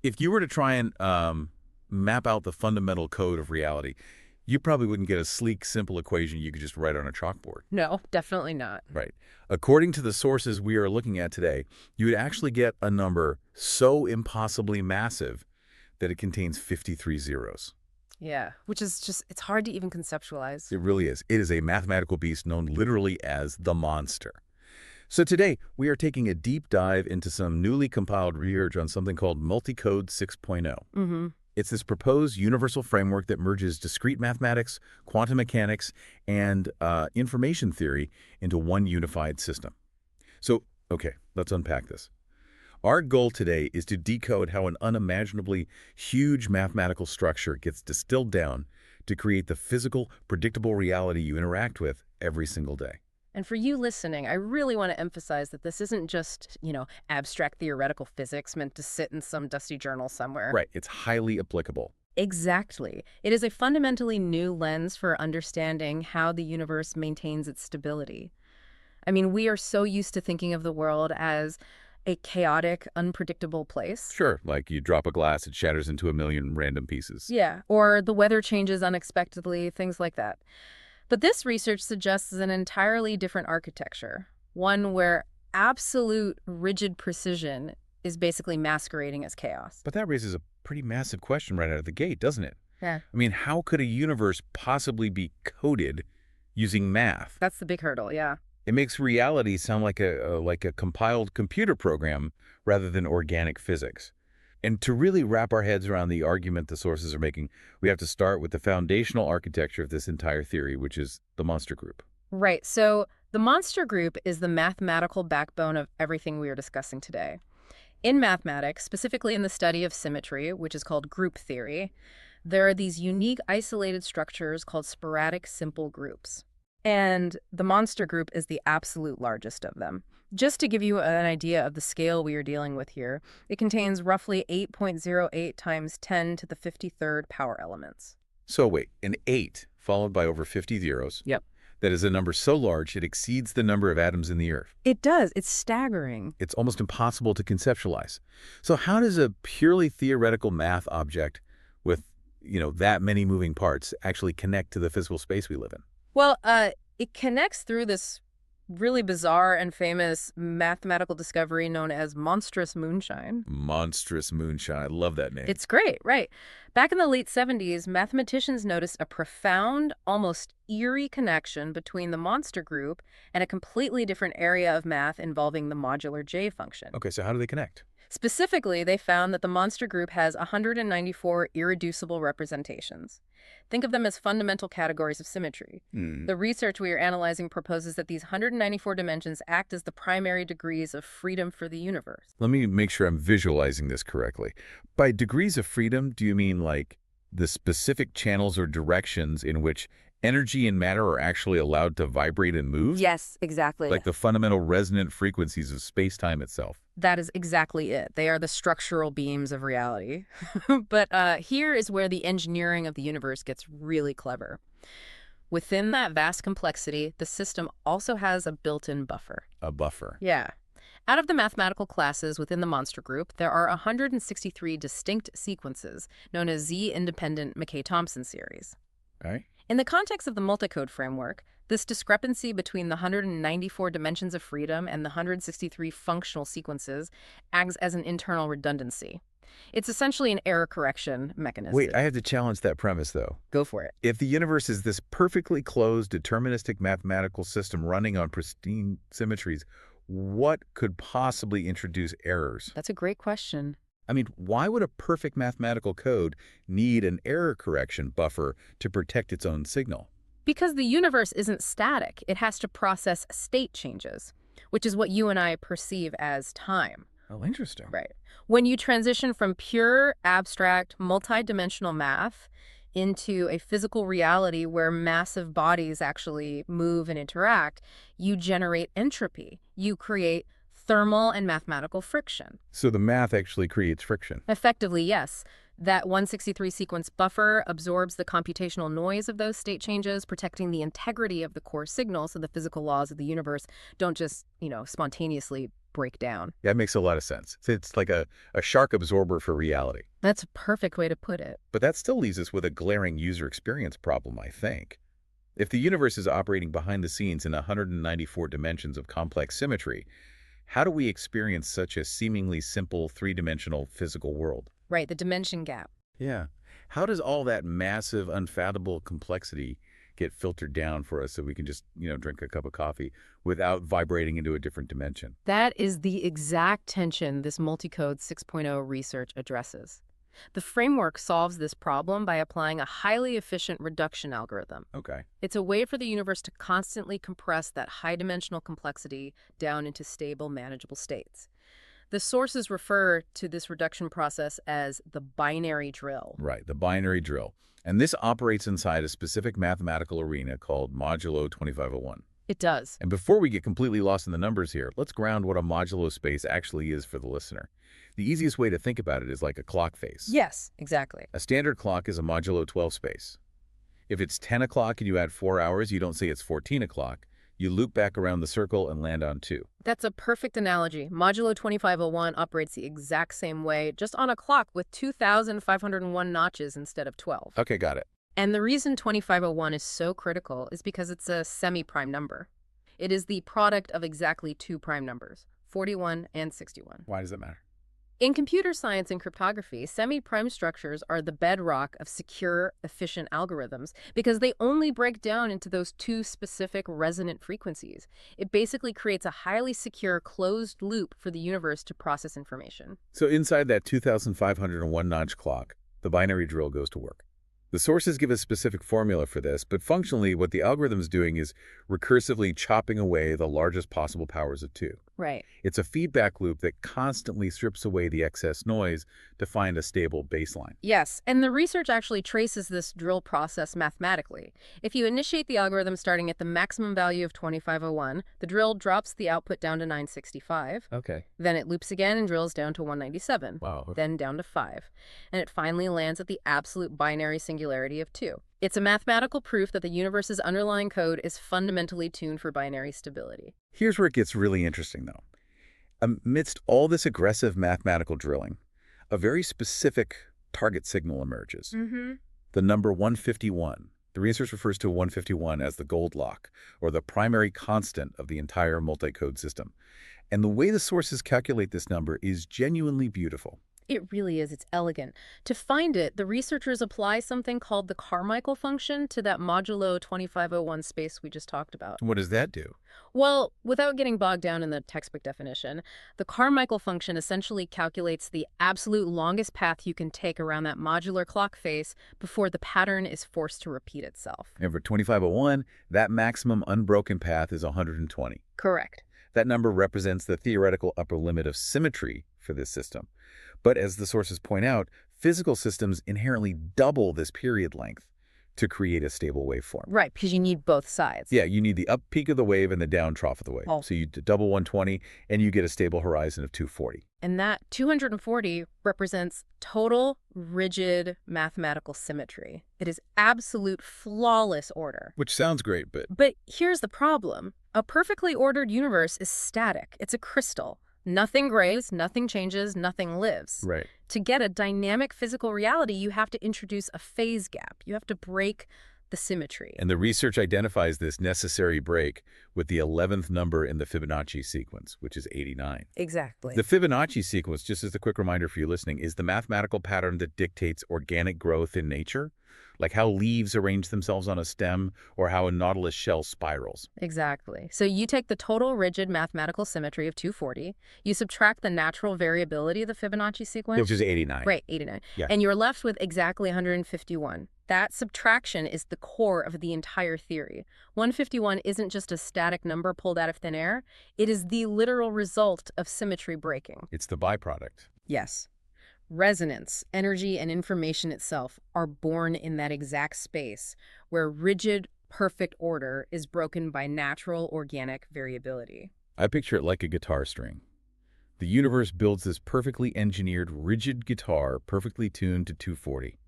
If you were to try and map out the fundamental code of reality, you probably wouldn't get a sleek, simple equation you could just write on a chalkboard. No, definitely not. Right. According to the sources we are looking at today, you would actually get a number so impossibly massive that it contains 53 zeros. Yeah, which is just, it's hard to even conceptualize. It really is. It is a mathematical beast known literally as the monster. So today, we are taking a deep dive into some newly compiled research on something called Multicode 6.0. Mm-hmm. It's this proposed universal framework that merges discrete mathematics, quantum mechanics, and information theory into one unified system. So, okay, let's unpack this. Our goal today is to decode how an unimaginably huge mathematical structure gets distilled down to create the physical, predictable reality you interact with every single day. And for you listening, I really want to emphasize that this isn't just, abstract theoretical physics meant to sit in some dusty journal somewhere. Right, it's highly applicable. Exactly. It is a fundamentally new lens for understanding how the universe maintains its stability. I mean, we are so used to thinking of the world as a chaotic, unpredictable place. Sure, like you drop a glass, it shatters into a million random pieces. Yeah, or the weather changes unexpectedly, things like that. But this research suggests an entirely different architecture, one where absolute rigid precision is basically masquerading as chaos. But that raises a pretty massive question right out of the gate, doesn't it? Yeah. I mean, how could a universe possibly be coded using math? That's the big hurdle, yeah. It makes reality sound like a compiled computer program rather than organic physics. And to really wrap our heads around the argument the sources are making, we have to start with the foundational architecture of this entire theory, which is the monster group. Right. So the monster group is the mathematical backbone of everything we are discussing today. In mathematics, specifically in the study of symmetry, which is called group theory, there are these unique isolated structures called sporadic simple groups. And the monster group is the absolute largest of them. Just to give you an idea of the scale we are dealing with here, it contains roughly 8.08 times 10 to the 53rd power elements. So wait, an 8 followed by over 50 zeros. Yep. That is a number so large it exceeds the number of atoms in the Earth. It does. It's staggering. It's almost impossible to conceptualize. So how does a purely theoretical math object with, that many moving parts actually connect to the physical space we live in? Well, it connects through this really bizarre and famous mathematical discovery known as monstrous moonshine. Monstrous moonshine. I love that name. It's great, right? Back in the late 70s, mathematicians noticed a profound, almost eerie connection between the monster group and a completely different area of math involving the modular J function. Okay, so how do they connect? Specifically, they found that the monster group has 194 irreducible representations. Think of them as fundamental categories of symmetry. The research we are analyzing proposes that these 194 dimensions act as the primary degrees of freedom for the universe. Let me make sure I'm visualizing this correctly. By degrees of freedom, do you mean like the specific channels or directions in which energy and matter are actually allowed to vibrate and move? Yes, exactly. Like the fundamental resonant frequencies of space-time itself. That is exactly it. They are the structural beams of reality. But here is where the engineering of the universe gets really clever. Within that vast complexity, the system also has a built-in buffer. A buffer. Yeah. Out of the mathematical classes within the monster group, there are 163 distinct sequences known as Z-independent McKay-Thompson series. Right? In the context of the multicode framework, this discrepancy between the 194 dimensions of freedom and the 163 functional sequences acts as an internal redundancy. It's essentially an error correction mechanism. Wait, I have to challenge that premise, though. Go for it. If the universe is this perfectly closed, deterministic mathematical system running on pristine symmetries, what could possibly introduce errors? That's a great question. I mean, why would a perfect mathematical code need an error correction buffer to protect its own signal? Because the universe isn't static. It has to process state changes, which is what you and I perceive as time. Oh, interesting. Right. When you transition from pure, abstract, multidimensional math into a physical reality where massive bodies actually move and interact, you generate entropy. You create thermal and mathematical friction. So the math actually creates friction. Effectively, yes. That 163 sequence buffer absorbs the computational noise of those state changes, protecting the integrity of the core signal so the physical laws of the universe don't just, spontaneously break down. Yeah, it makes a lot of sense. It's like a shark absorber for reality. That's a perfect way to put it. But that still leaves us with a glaring user experience problem, I think. If the universe is operating behind the scenes in 194 dimensions of complex symmetry, how do we experience such a seemingly simple three-dimensional physical world? Right, the dimension gap. Yeah. How does all that massive, unfathomable complexity get filtered down for us so we can just, drink a cup of coffee without vibrating into a different dimension? That is the exact tension this multicode 6.0 research addresses. The framework solves this problem by applying a highly efficient reduction algorithm. Okay. It's a way for the universe to constantly compress that high-dimensional complexity down into stable, manageable states. The sources refer to this reduction process as the binary drill. Right, the binary drill. And this operates inside a specific mathematical arena called modulo 2501. It does. And before we get completely lost in the numbers here, let's ground what a modulo space actually is for the listener. The easiest way to think about it is like a clock face. Yes, exactly. A standard clock is a modulo 12 space. If it's 10 o'clock and you add 4 hours, you don't say it's 14 o'clock. You loop back around the circle and land on 2. That's a perfect analogy. Modulo 2501 operates the exact same way, just on a clock with 2,501 notches instead of 12. Okay, got it. And the reason 2501 is so critical is because it's a semi-prime number. It is the product of exactly two prime numbers, 41 and 61. Why does that matter? In computer science and cryptography, semi-prime structures are the bedrock of secure, efficient algorithms because they only break down into those two specific resonant frequencies. It basically creates a highly secure, closed loop for the universe to process information. So inside that 2,501 notch clock, the binary drill goes to work. The sources give a specific formula for this, but functionally what the algorithm's doing is recursively chopping away the largest possible powers of 2. Right. It's a feedback loop that constantly strips away the excess noise to find a stable baseline. Yes, and the research actually traces this drill process mathematically. If you initiate the algorithm starting at the maximum value of 2501, the drill drops the output down to 965. Okay. Then it loops again and drills down to 197. Wow. Then down to 5. And it finally lands at the absolute binary singularity of 2. It's a mathematical proof that the universe's underlying code is fundamentally tuned for binary stability. Here's where it gets really interesting, though. Amidst all this aggressive mathematical drilling, a very specific target signal emerges. The number 151. The research refers to 151 as the gold lock, or the primary constant of the entire multi-code system. And the way the sources calculate this number is genuinely beautiful. It really is. It's elegant. To find it, the researchers apply something called the Carmichael function to that modulo 2501 space we just talked about. What does that do? Well, without getting bogged down in the textbook definition, the Carmichael function essentially calculates the absolute longest path you can take around that modular clock face before the pattern is forced to repeat itself. And for 2501, that maximum unbroken path is 120. Correct. That number represents the theoretical upper limit of symmetry for this system. But as the sources point out, physical systems inherently double this period length to create a stable waveform. Right, because you need both sides. Yeah, you need the up peak of the wave and the down trough of the wave. Oh. So you double 120, and you get a stable horizon of 240. And that 240 represents total, rigid mathematical symmetry. It is absolute, flawless order. Which sounds great, but... But here's the problem. A perfectly ordered universe is static. It's a crystal. Nothing grows, nothing changes, nothing lives. Right. To get a dynamic physical reality, you have to introduce a phase gap. You have to break the symmetry. And the research identifies this necessary break with the 11th number in the Fibonacci sequence, which is 89. Exactly. The Fibonacci sequence, just as a quick reminder for you listening, is the mathematical pattern that dictates organic growth in nature, like how leaves arrange themselves on a stem or how a nautilus shell spirals. Exactly. So you take the total rigid mathematical symmetry of 240, you subtract the natural variability of the Fibonacci sequence. Which is 89. Right, 89. Yeah. And you're left with exactly 151. That subtraction is the core of the entire theory. 151 isn't just a static number pulled out of thin air. It is the literal result of symmetry breaking. It's the byproduct. Yes. Resonance, energy, and information itself are born in that exact space where rigid, perfect order is broken by natural, organic variability. I picture it like a guitar string. The universe builds this perfectly engineered, rigid guitar perfectly tuned to 240.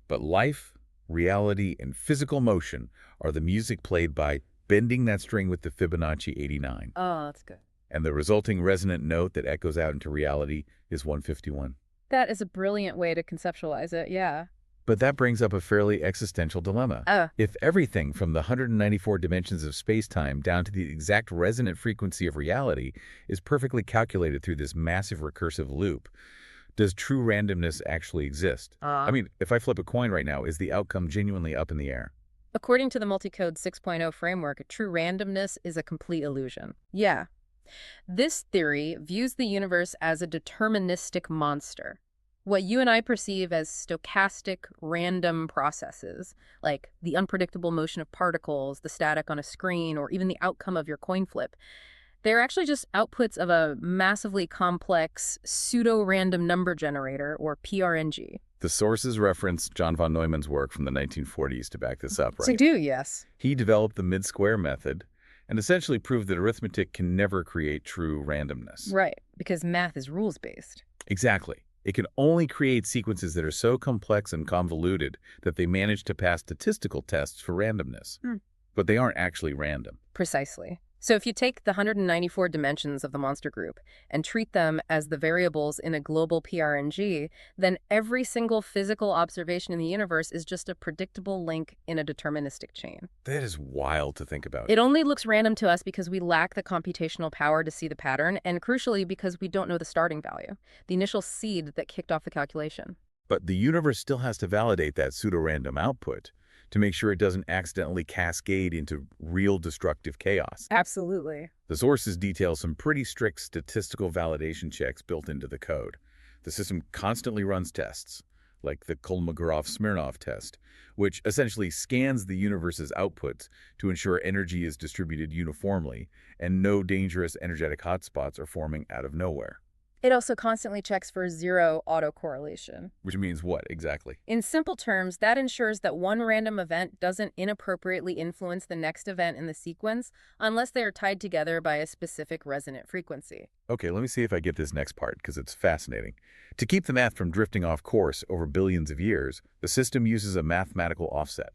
But life, reality, and physical motion are the music played by bending that string with the Fibonacci 89. Oh, that's good. And the resulting resonant note that echoes out into reality is 151. That is a brilliant way to conceptualize it, yeah. But that brings up a fairly existential dilemma. Oh, If everything from the 194 dimensions of space-time down to the exact resonant frequency of reality is perfectly calculated through this massive recursive loop, does true randomness actually exist? I mean, if I flip a coin right now, is the outcome genuinely up in the air? according to the Multicode 6.0 framework, true randomness is a complete illusion. Yeah. This theory views the universe as a deterministic monster. What you and I perceive as stochastic, random processes, like the unpredictable motion of particles, the static on a screen, or even the outcome of your coin flip, they're actually just outputs of a massively complex pseudo-random number generator, or PRNG. The sources reference John von Neumann's work from the 1940s to back this up, So right? do, yes. He developed the mid-square method and essentially proved that arithmetic can never create true randomness. Right, because math is rules-based. Exactly. It can only create sequences that are so complex and convoluted that they manage to pass statistical tests for randomness. But they aren't actually random. Precisely. So if you take the 194 dimensions of the monster group and treat them as the variables in a global PRNG, then every single physical observation in the universe is just a predictable link in a deterministic chain. That is wild to think about. It only looks random to us because we lack the computational power to see the pattern, and crucially because we don't know the starting value, the initial seed that kicked off the calculation. But the universe still has to validate that pseudo-random output to make sure it doesn't accidentally cascade into real destructive chaos. Absolutely. The sources detail some pretty strict statistical validation checks built into the code. The system constantly runs tests, like the Kolmogorov-Smirnov test, which essentially scans the universe's outputs to ensure energy is distributed uniformly and no dangerous energetic hotspots are forming out of nowhere. It also constantly checks for zero autocorrelation. Which means what exactly? In simple terms, that ensures that one random event doesn't inappropriately influence the next event in the sequence unless they are tied together by a specific resonant frequency. Okay, let me see if I get this next part, because it's fascinating. To keep the math from drifting off course over billions of years, the system uses a mathematical offset.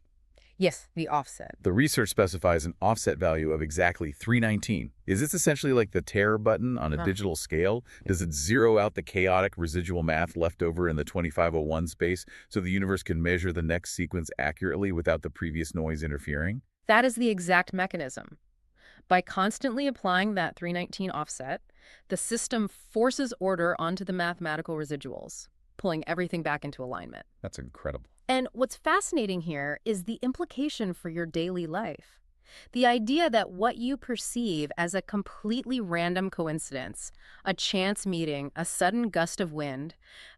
Yes, the offset. The research specifies an offset value of exactly 319. Is this essentially like the terror button on a digital scale? Does it zero out the chaotic residual math left over in the 2501 space so the universe can measure the next sequence accurately without the previous noise interfering? That is the exact mechanism. By constantly applying that 319 offset, the system forces order onto the mathematical residuals, pulling everything back into alignment. That's incredible. And what's fascinating here is the implication for your daily life. The idea that what you perceive as a completely random coincidence, a chance meeting, a sudden gust of wind,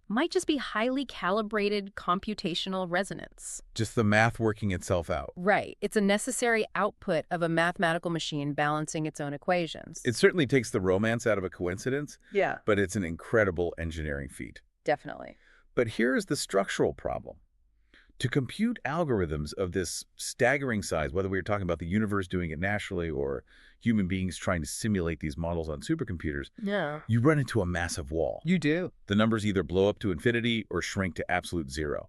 might just be highly calibrated computational resonance. Just the math working itself out. Right. It's a necessary output of a mathematical machine balancing its own equations. It certainly takes the romance out of a coincidence, Yeah, but it's an incredible engineering feat. definitely. But here's the structural problem. To compute algorithms of this staggering size, whether we were talking about the universe doing it naturally or human beings trying to simulate these models on supercomputers, Yeah. you run into a massive wall. You do. The numbers either blow up to infinity or shrink to absolute zero.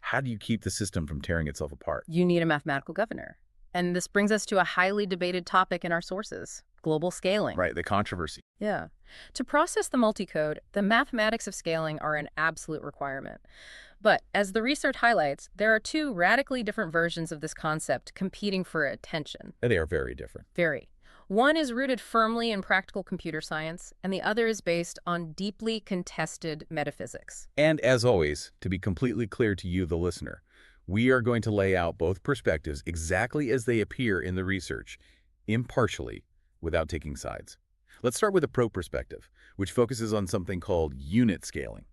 How do you keep the system from tearing itself apart? You need a mathematical governor. And this brings us to a highly debated topic in our sources, global scaling. Right, the controversy. Yeah. To process the multicode, the mathematics of scaling are an absolute requirement. But as the research highlights, there are two radically different versions of this concept competing for attention. They are very different. Very. One is rooted firmly in practical computer science, and the other is based on deeply contested metaphysics. And as always, to be completely clear to you, the listener, we are going to lay out both perspectives exactly as they appear in the research, impartially, without taking sides. Let's start with the pro perspective, which focuses on something called unit scaling.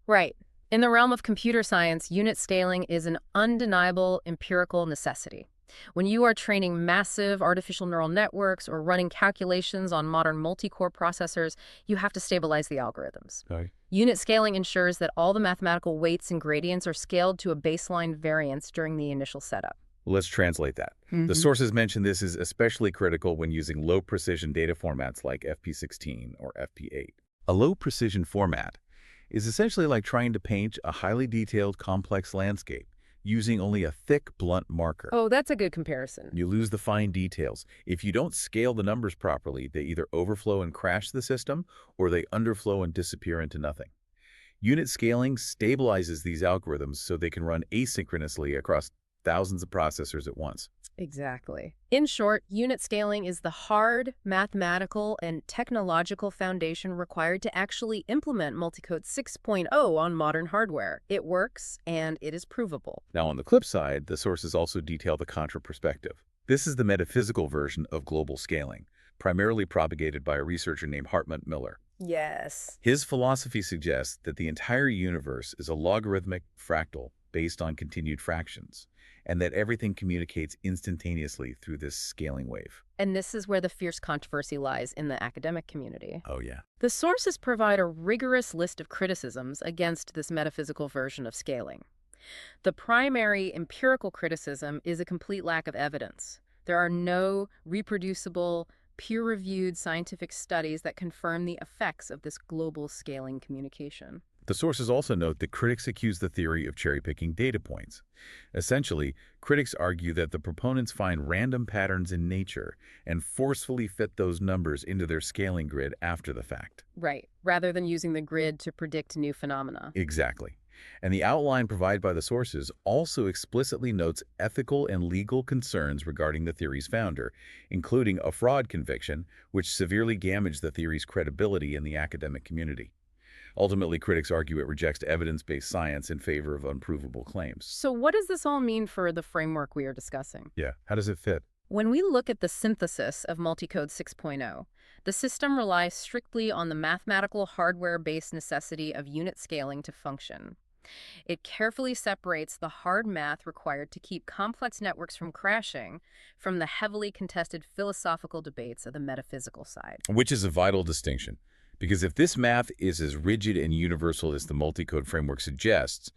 Right. In the realm of computer science, unit scaling is an undeniable empirical necessity. When you are training massive artificial neural networks or running calculations on modern multi-core processors, you have to stabilize the algorithms. Okay. Unit scaling ensures that all the mathematical weights and gradients are scaled to a baseline variance during the initial setup. Let's translate that. The sources mention this is especially critical when using low-precision data formats like FP16 or FP8. A low-precision format is essentially like trying to paint a highly detailed, complex landscape. using only a thick, blunt marker. Oh, that's a good comparison. You lose the fine details. If you don't scale the numbers properly, they either overflow and crash the system, or they underflow and disappear into nothing. Unit scaling stabilizes these algorithms so they can run asynchronously across thousands of processors at once. Exactly. In short, unit scaling is the hard, mathematical, and technological foundation required to actually implement Multicode 6.0 on modern hardware. It works, and it is provable. Now, on the flip side, the sources also detail the contra perspective. This is the metaphysical version of global scaling, primarily propagated by a researcher named Hartmut Miller. Yes. His philosophy suggests that the entire universe is a logarithmic fractal based on continued fractions, and that everything communicates instantaneously through this scaling wave. And this is where the fierce controversy lies in the academic community. Oh, yeah. The sources provide a rigorous list of criticisms against this metaphysical version of scaling. The primary empirical criticism is a complete lack of evidence. There are no reproducible, peer-reviewed scientific studies that confirm the effects of this global scaling communication. The sources also note that critics accuse the theory of cherry-picking data points. Essentially, critics argue that the proponents find random patterns in nature and forcefully fit those numbers into their scaling grid after the fact. Right, rather than using the grid to predict new phenomena. Exactly. And the outline provided by the sources also explicitly notes ethical and legal concerns regarding the theory's founder, including a fraud conviction, which severely damaged the theory's credibility in the academic community. Ultimately, critics argue it rejects evidence-based science in favor of unprovable claims. So what does this all mean for the framework we are discussing? Yeah, how does it fit? When we look at the synthesis of Multicode 6.0, the system relies strictly on the mathematical hardware-based necessity of unit scaling to function. It carefully separates the hard math required to keep complex networks from crashing from the heavily contested philosophical debates of the metaphysical side. Which is a vital distinction, because if this math is as rigid and universal as the multicode framework suggests,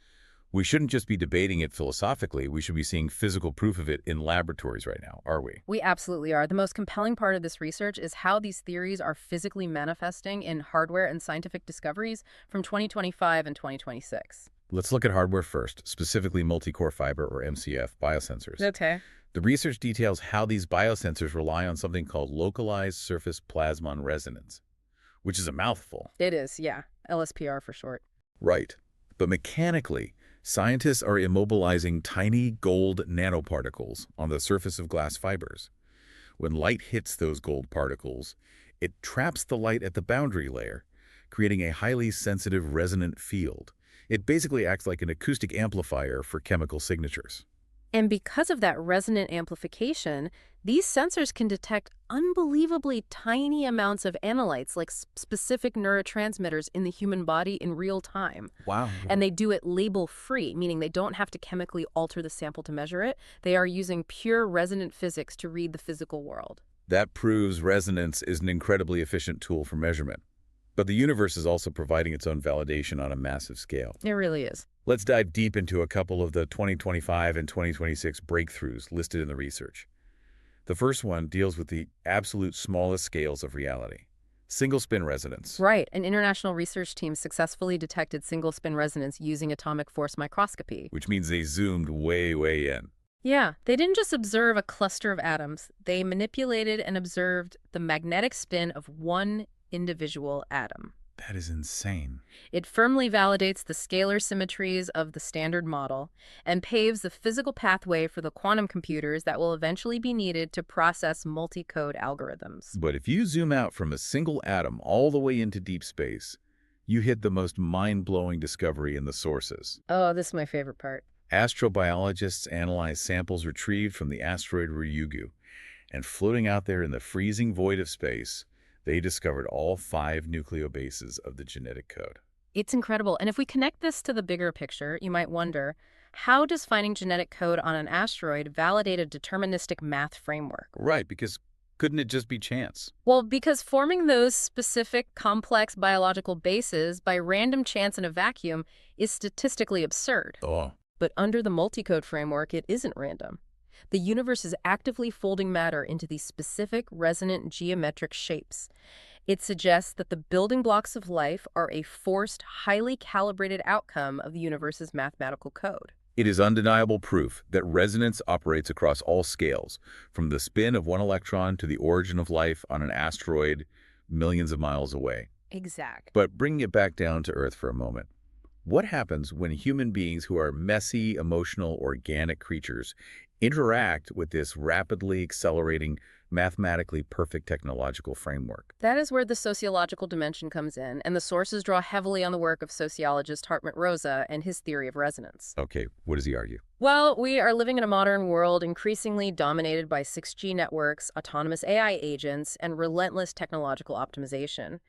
we shouldn't just be debating it philosophically, we should be seeing physical proof of it in laboratories right now, are we? We absolutely are. The most compelling part of this research is how these theories are physically manifesting in hardware and scientific discoveries from 2025 and 2026. Let's look at hardware first, specifically multi-core fiber or MCF biosensors. Okay. The research details how these biosensors rely on something called localized surface plasmon resonance, which is a mouthful. It is, yeah. LSPR for short. Right. But mechanically, scientists are immobilizing tiny gold nanoparticles on the surface of glass fibers. When light hits those gold particles, it traps the light at the boundary layer, creating a highly sensitive resonant field. It basically acts like an acoustic amplifier for chemical signatures. And because of that resonant amplification, these sensors can detect unbelievably tiny amounts of analytes, like specific neurotransmitters in the human body in real time. Wow. And they do it label-free, meaning they don't have to chemically alter the sample to measure it. They are using pure resonant physics to read the physical world. That proves resonance is an incredibly efficient tool for measurement. But the universe is also providing its own validation on a massive scale. It really is. Let's dive deep into a couple of the 2025 and 2026 breakthroughs listed in the research. The first one deals with the absolute smallest scales of reality. Single-spin resonance. Right. An international research team successfully detected single-spin resonance using atomic force microscopy. Which means they zoomed way, way in. Yeah, they didn't just observe a cluster of atoms. They manipulated and observed the magnetic spin of one individual atom. That is insane. It firmly validates the scalar symmetries of the standard model and paves the physical pathway for the quantum computers that will eventually be needed to process multi-code algorithms. But if you zoom out from a single atom all the way into deep space, you hit the most mind-blowing discovery in the sources. Oh, this is my favorite part. Astrobiologists analyzed samples retrieved from the asteroid Ryugu, and floating out there in the freezing void of space, they discovered all 5 nucleobases of the genetic code. It's incredible. And if we connect this to the bigger picture, you might wonder, how does finding genetic code on an asteroid validate a deterministic math framework? Right, because couldn't it just be chance? Well, because forming those specific complex biological bases by random chance in a vacuum is statistically absurd. Oh. But under the multicode framework, it isn't random. The universe is actively folding matter into these specific resonant geometric shapes. It suggests that the building blocks of life are a forced, highly calibrated outcome of the universe's mathematical code. It is undeniable proof that resonance operates across all scales, from the spin of one electron to the origin of life on an asteroid millions of miles away. Exact. But bringing it back down to Earth for a moment, what happens when human beings who are messy, emotional, organic creatures interact with this rapidly accelerating, mathematically perfect technological framework? That is where the sociological dimension comes in, and the sources draw heavily on the work of sociologist Hartmut Rosa and his theory of resonance. Okay, what does he argue? Well, we are living in a modern world increasingly dominated by 6G networks, autonomous AI agents, and relentless technological optimization.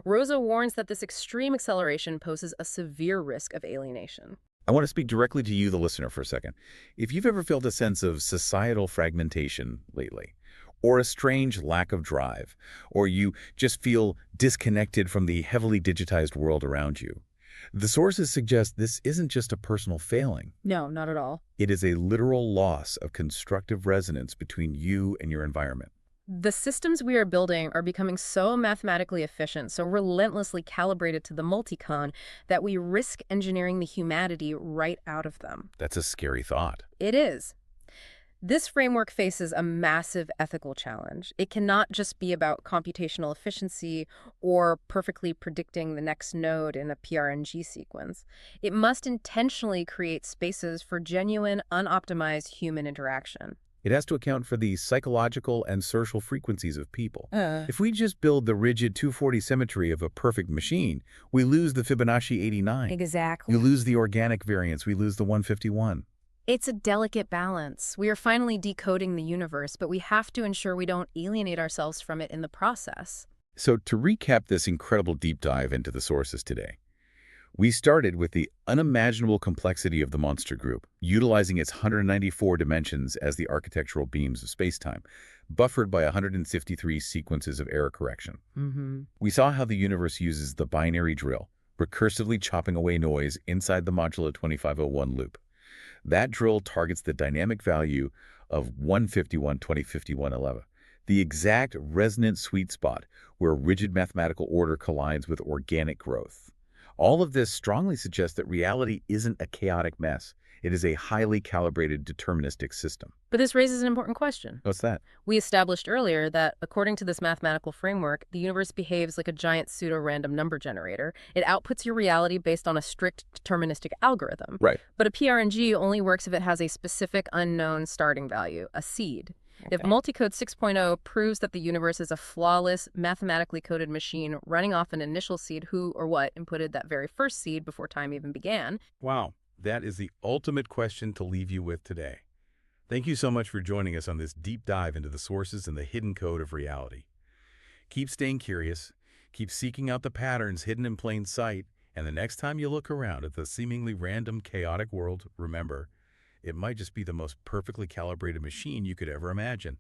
Rosa warns that this extreme acceleration poses a severe risk of alienation. I want to speak directly to you, the listener, for a second. If you've ever felt a sense of societal fragmentation lately, or a strange lack of drive, or you just feel disconnected from the heavily digitized world around you, the sources suggest this isn't just a personal failing. No, not at all. It is a literal loss of constructive resonance between you and your environment. The systems we are building are becoming so mathematically efficient, so relentlessly calibrated to the multicon, that we risk engineering the humanity right out of them. That's a scary thought. It is. This framework faces a massive ethical challenge. It cannot just be about computational efficiency or perfectly predicting the next node in a PRNG sequence. It must intentionally create spaces for genuine, unoptimized human interaction. It has to account for the psychological and social frequencies of people. If we just build the rigid 240 symmetry of a perfect machine, we lose the Fibonacci 89. Exactly. We lose the organic variance. We lose the 151. It's a delicate balance. We are finally decoding the universe, but we have to ensure we don't alienate ourselves from it in the process. So to recap this incredible deep dive into the sources today, we started with the unimaginable complexity of the monster group, utilizing its 194 dimensions as the architectural beams of spacetime, buffered by 153 sequences of error correction. We saw how the universe uses the binary drill, recursively chopping away noise inside the modulo 2501 loop. That drill targets the dynamic value of 151, 2051, 11, the exact resonant sweet spot where rigid mathematical order collides with organic growth. All of this strongly suggests that reality isn't a chaotic mess. It is a highly calibrated deterministic system. But this raises an important question. What's that? We established earlier that, according to this mathematical framework, the universe behaves like a giant pseudo-random number generator. It outputs your reality based on a strict deterministic algorithm. Right. But a PRNG only works if it has a specific unknown starting value, a seed. If Multicode 6.0 proves that the universe is a flawless, mathematically coded machine running off an initial seed, who or what inputted that very first seed before time even began? Wow, that is the ultimate question to leave you with today. Thank you so much for joining us on this deep dive into the sources and the hidden code of reality. Keep staying curious, keep seeking out the patterns hidden in plain sight, and the next time you look around at the seemingly random, chaotic world, remember, it might just be the most perfectly calibrated machine you could ever imagine.